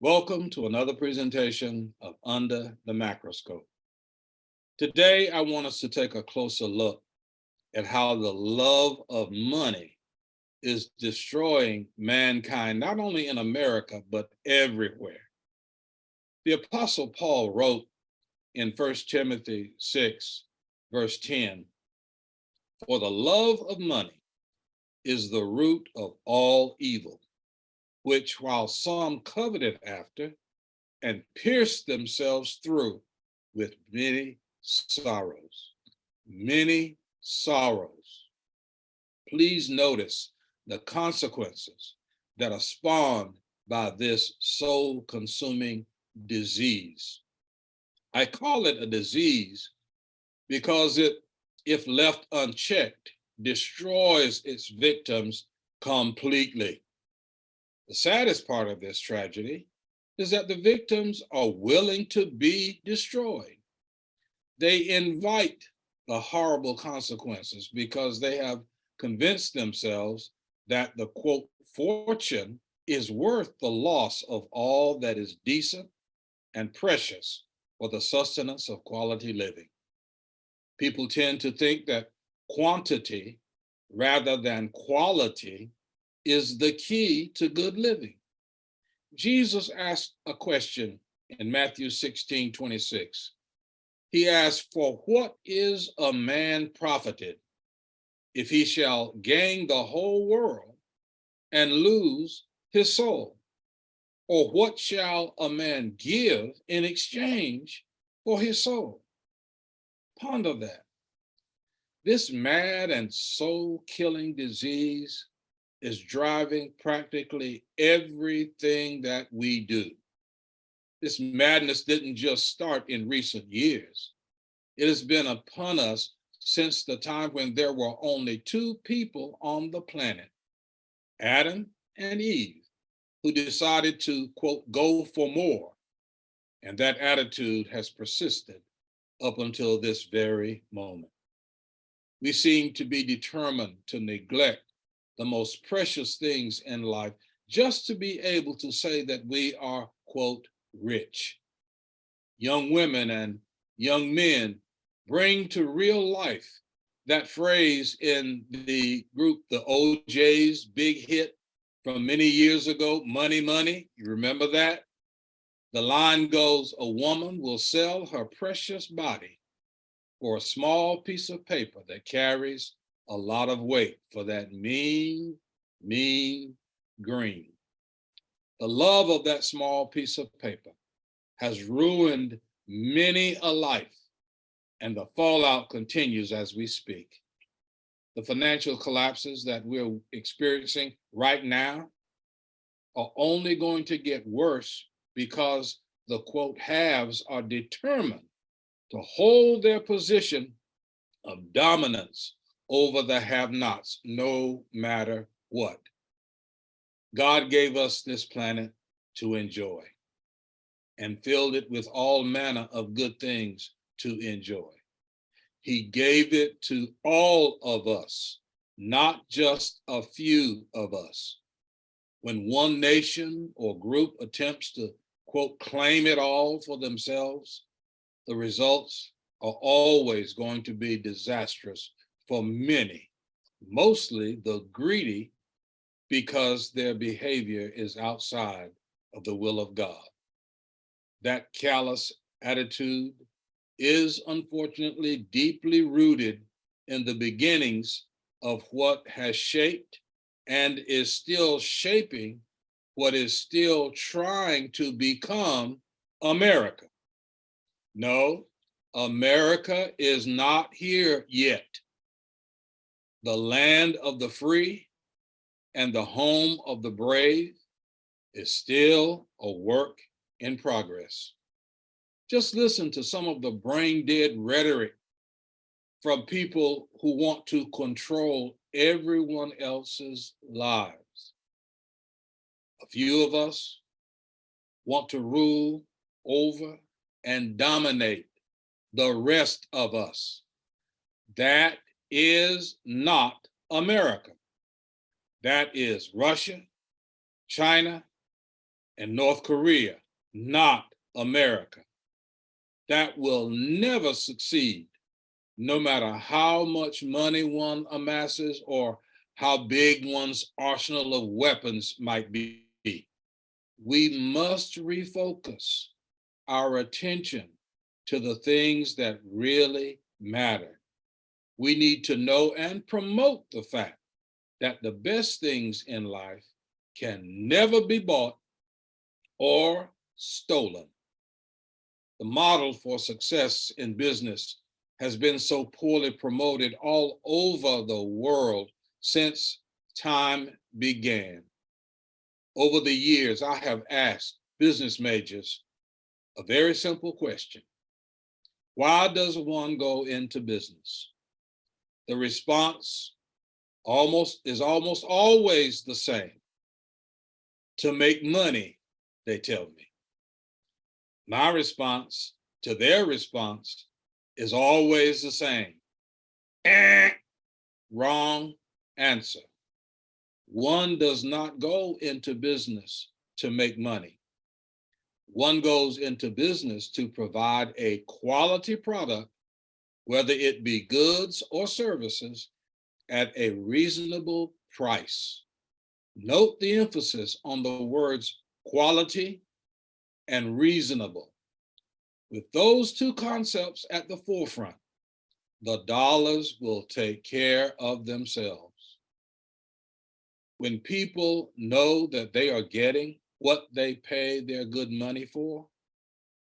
Welcome to another presentation of Under the Macroscope. Today, I want us to take a closer look at how the love of money is destroying mankind, not only in America, but everywhere. The Apostle Paul wrote in 1 Timothy 6, verse 10, "For the love of money is the root of all evil, which while some coveted after, and pierced themselves through with many sorrows." Many sorrows. Please notice the consequences that are spawned by this soul consuming disease. I call it a disease because it, if left unchecked, destroys its victims completely. The saddest part of this tragedy is that the victims are willing to be destroyed. They invite the horrible consequences because they have convinced themselves that the quote fortune is worth the loss of all that is decent and precious for the sustenance of quality living. People tend to think that quantity rather than quality is the key to good living. Jesus asked a question in Matthew 16:26. He asked, "For what is a man profited if he shall gain the whole world and lose his soul? Or what shall a man give in exchange for his soul?" Ponder that. This mad and soul killing disease is driving practically everything that we do. This madness didn't just start in recent years. It has been upon us since the time when there were only two people on the planet, Adam and Eve, who decided to, quote, go for more. And that attitude has persisted up until this very moment. We seem to be determined to neglect the most precious things in life just to be able to say that we are, quote, rich. Young women and young men bring to real life that phrase in the group, the OJ's big hit from many years ago, Money, Money. You remember that? The line goes, "A woman will sell her precious body for a small piece of paper that carries a lot of weight for that mean, mean green." The love of that small piece of paper has ruined many a life, and the fallout continues as we speak. The financial collapses that we're experiencing right now are only going to get worse because the quote haves are determined to hold their position of dominance over the have nots, no matter what. God gave us this planet to enjoy and filled it with all manner of good things to enjoy. He gave it to all of us, not just a few of us. When one nation or group attempts to, quote, claim it all for themselves, the results are always going to be disastrous for many, mostly the greedy, because their behavior is outside of the will of God. That callous attitude is unfortunately deeply rooted in the beginnings of what has shaped and is still shaping what is still trying to become America. No, America is not here yet. The land of the free and the home of the brave is still a work in progress. Just listen to some of the brain dead rhetoric from people who want to control everyone else's lives. A few of us want to rule over and dominate the rest of us. That is not America. That is Russia, China, and North Korea, not America. That will never succeed, no matter how much money one amasses or how big one's arsenal of weapons might be. We must refocus our attention to the things that really matter. We need to know and promote the fact that the best things in life can never be bought or stolen. The model for success in business has been so poorly promoted all over the world since time began. Over the years, I have asked business majors a very simple question. Why does one go into business? The response is almost always the same. To make money, they tell me. My response to their response is always the same. Wrong answer. One does not go into business to make money. One goes into business to provide a quality product, whether it be goods or services, at a reasonable price. Note the emphasis on the words quality and reasonable. With those two concepts at the forefront, the dollars will take care of themselves. When people know that they are getting what they pay their good money for,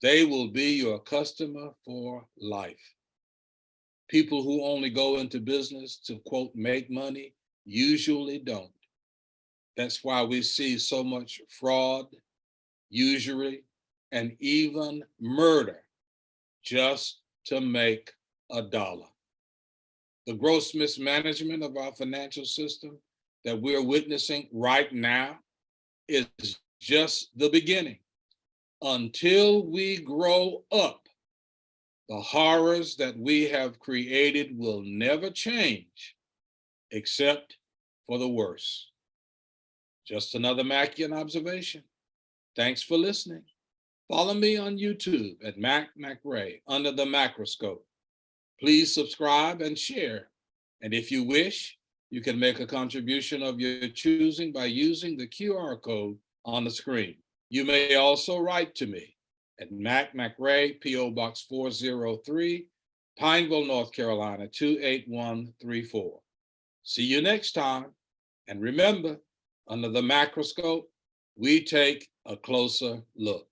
they will be your customer for life. People who only go into business to, quote, make money usually don't. That's why we see so much fraud, usury, and even murder just to make a dollar. The gross mismanagement of our financial system that we're witnessing right now is just the beginning. Until we grow up, the horrors that we have created will never change, except for the worse. Just another Mackian observation. Thanks for listening. Follow me on YouTube at Mac McRae under the Macroscope. Please subscribe and share. And if you wish, you can make a contribution of your choosing by using the QR code on the screen. You may also write to me at Mac McRae, P.O. Box 403, Pineville, North Carolina, 28134. See you next time. And remember, under the Macroscope, we take a closer look.